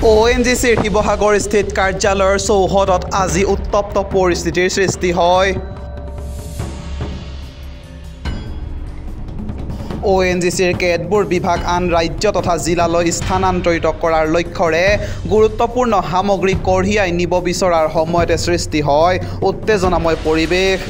ONGCৰ শিৱসাগৰ স্থিত কাৰ্যালয়ৰ চৌহদত আজি উত্তপ্ত পৰিস্থিতিৰ সৃষ্টি হয়। ONGCৰ কেতবোৰ বিভাগ আন ৰাজ্য তথা জিলালৈ স্থানান্তৰিত কৰাৰ লক্ষ্যৰে গুৰুত্বপূৰ্ণ সামগ্ৰী কঢ়িয়াই নিব বিচৰাৰ সময়তে সৃষ্টি হয় উত্তেজনাময় পৰিৱেশ।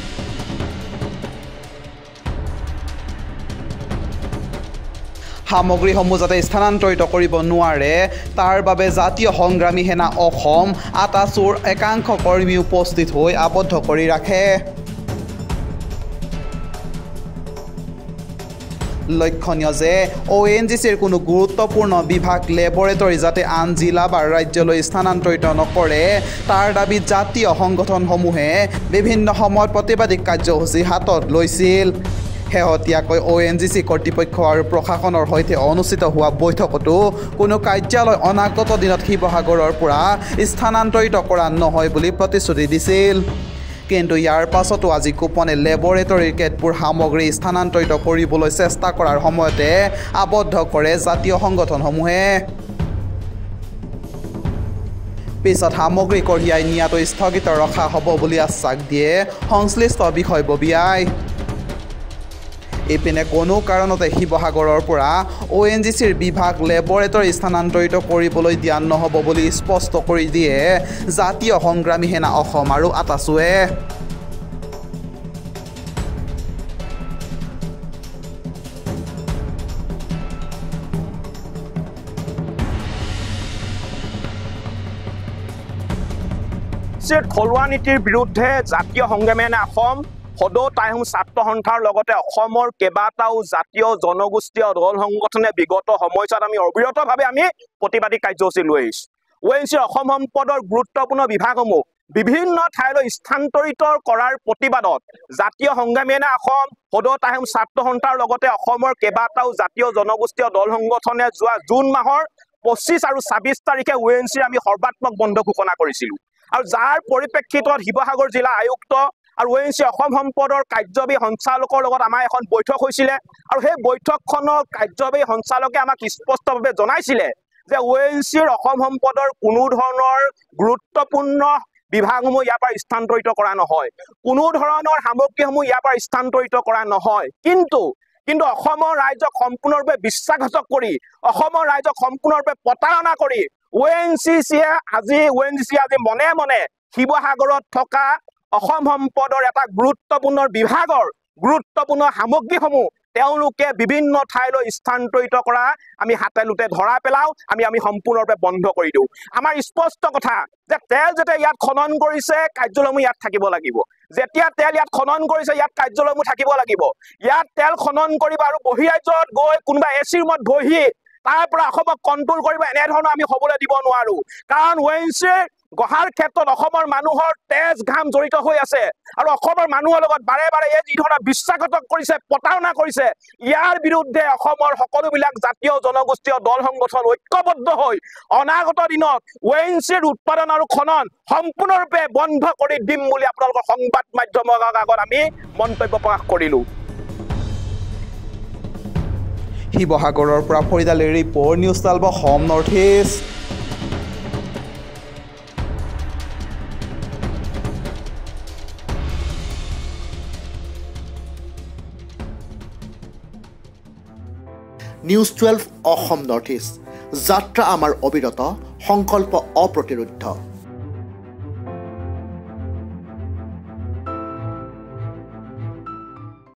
সামগ্ৰীসমূহ যাতে স্থানান্তৰিত কৰিব নোৱাৰে তাৰ বাবে জাতীয় সংগ্ৰামী সেনা অসম আটাছুৰ একাংশ কৰ্মী উপস্থিত হৈ আবদ্ধ কৰি ৰাখে। লক্ষণীয় যে ONGCৰ কোনো গুৰুত্বপূৰ্ণ বিভাগ লেবৰেটৰী যাতে আন জিলা বা ৰাজ্যলৈ স্থানান্তৰিত নকৰে তাৰ দাবীত জাতীয় সংগঠনসমূহে বিভিন্ন সময়ত প্ৰতিবাদী কাৰ্যসূচী হাতত লৈছিল। শেহতীয়াকৈ ONGC কৰ্তৃপক্ষ আৰু প্ৰশাসনৰ সৈতে অনুষ্ঠিত হোৱা বৈঠকতো কোনো কাৰ্যালয় অনাগত দিনত শিৱসাগৰৰ পৰা স্থানান্তৰিত কৰা নহয় বুলি প্ৰতিশ্ৰুতি দিছিল। কিন্তু ইয়াৰ পাছতো আজি গোপনে লেবৰেটৰীৰ কেতবোৰ সামগ্ৰী স্থানান্তৰিত কৰিবলৈ চেষ্টা কৰাৰ সময়তে আবদ্ধ কৰে জাতীয় সংগঠনসমূহে। পিছত সামগ্ৰী কঢ়িয়াই নিয়াটো স্থগিত ৰখা হ'ব বুলি আশ্বাস দিয়ে সংশ্লিষ্ট বিষয়ববীয়াই। ইপিনে কোনো কাৰণতে শিৱসাগৰৰ পৰা ONGCৰ বিভাগ লেবৰেটৰী স্থানান্তৰিত কৰিবলৈ দিয়া নহ'ব বুলি স্পষ্ট কৰি দিয়ে জাতীয় সংগ্ৰামী সেনা অসম আৰু আটাছুৱে। থলুৱা নীতিৰ বিৰুদ্ধে জাতীয় সংগ্ৰামী সেনা অসম সদৌ তাইহোম ছাত্ৰ সন্থাৰ লগতে অসমৰ কেইবাটাও জাতীয় জনগোষ্ঠীয় দল সংগঠনে বিগত সময়ছোৱাত আমি অবিৰতভাৱে আমি প্ৰতিবাদী কাৰ্যসূচী লৈ আহিছোঁ। ONGCৰ অসম সম্পদৰ গুৰুত্বপূৰ্ণ বিভাগসমূহ বিভিন্ন ঠাইলৈ স্থানান্তৰিত কৰাৰ প্ৰতিবাদত জাতীয় সংগ্ৰামী সেনা অসম সদৌ তাইহোম ছাত্ৰ সন্থাৰ লগতে অসমৰ কেইবাটাও জাতীয় জনগোষ্ঠীয় দল সংগঠনে যোৱা জুন মাহৰ 25 আৰু 26 তাৰিখে ONGCৰ আমি সৰ্বাত্মক বন্ধ ঘোষণা কৰিছিলোঁ। আৰু যাৰ পৰিপ্ৰেক্ষিতত শিৱসাগৰ জিলা আয়ুক্ত আৰু ONGC অসম সম্পদৰ কাৰ্যবাহী সঞ্চালকৰ লগত আমাৰ এখন বৈঠক হৈছিলে আৰু সেই বৈঠকখনৰ কাৰ্যবাহী সঞ্চালকে আমাক স্পষ্টভাৱে জনাইছিলে যে ONGCৰ অসম সম্পদৰ কোনো ধৰণৰ গুৰুত্বপূৰ্ণ বিভাগসমূহ ইয়াৰ পৰা স্থানান্তৰিত কৰা নহয়, কোনো ধৰণৰ সামগ্ৰীসমূহ ইয়াৰ পৰা স্থানান্তৰিত কৰা নহয়। কিন্তু অসমৰ ৰাইজক সম্পূৰ্ণৰূপে বিশ্বাসঘাতক কৰি অসমৰ ৰাইজক সম্পূৰ্ণৰূপে প্ৰতাৰণা কৰি ONGCয়ে আজি মনে মনে শিৱসাগৰত থকা অসম সম্পদৰ এটা গুৰুত্বপূৰ্ণ বিভাগৰ গুৰুত্বপূৰ্ণ সামগ্ৰীসমূহ তেওঁলোকে বিভিন্ন ঠাইলৈ স্থানান্তৰিত কৰা আমি হাতে লোটে ধৰা পেলাওঁ, আমি সম্পূৰ্ণৰূপে বন্ধ কৰি দিওঁ। আমাৰ স্পষ্ট কথা যে তেল যেতিয়া ইয়াত খনন কৰিছে কাৰ্যালয়সমূহ ইয়াত থাকিব লাগিব। যেতিয়া তেল ইয়াত খনন কৰিছে ইয়াত কাৰ্যালয়সমূহ থাকিব লাগিব। ইয়াত তেল খনন কৰিব আৰু বহিৰাজ্যত গৈ কোনোবা AC ৰুমত বহি তাৰ পৰা অসমক কণ্ট্ৰল কৰিব এনেধৰণৰ আমি হ'বলৈ দিব নোৱাৰোঁ। কাৰণ ONGCৰ গঢ়াৰ ক্ষেত্ৰত অসমৰ মানুহৰ তেজ ঘাম জড়িত হৈ আছে আৰু অসমৰ মানুহৰ লগত বাৰে বাৰে এই যি ধৰণৰ বিশ্বাসঘাতক কৰিছে প্ৰতাৰণা কৰিছে ইয়াৰ বিৰুদ্ধে অসমৰ সকলোবিলাক জাতীয় জনগোষ্ঠীয় দল সংগঠন ঐক্যবদ্ধ হৈ অনাগত দিনত ONGCৰ উৎপাদন আৰু খনন সম্পূৰ্ণৰূপে বন্ধ কৰি দিম বুলি আপোনালোকৰ সংবাদ মাধ্যমৰ আগত আমি মন্তব্য প্ৰকাশ কৰিলোঁ। শিৱসাগৰৰ পৰা ফৰিদ আলীৰ report, news 12 Assam north east. News 12 Assam north east. যাত্ৰা আমাৰ অবিৰত, সংকল্প অপ্ৰতিৰোধ্য।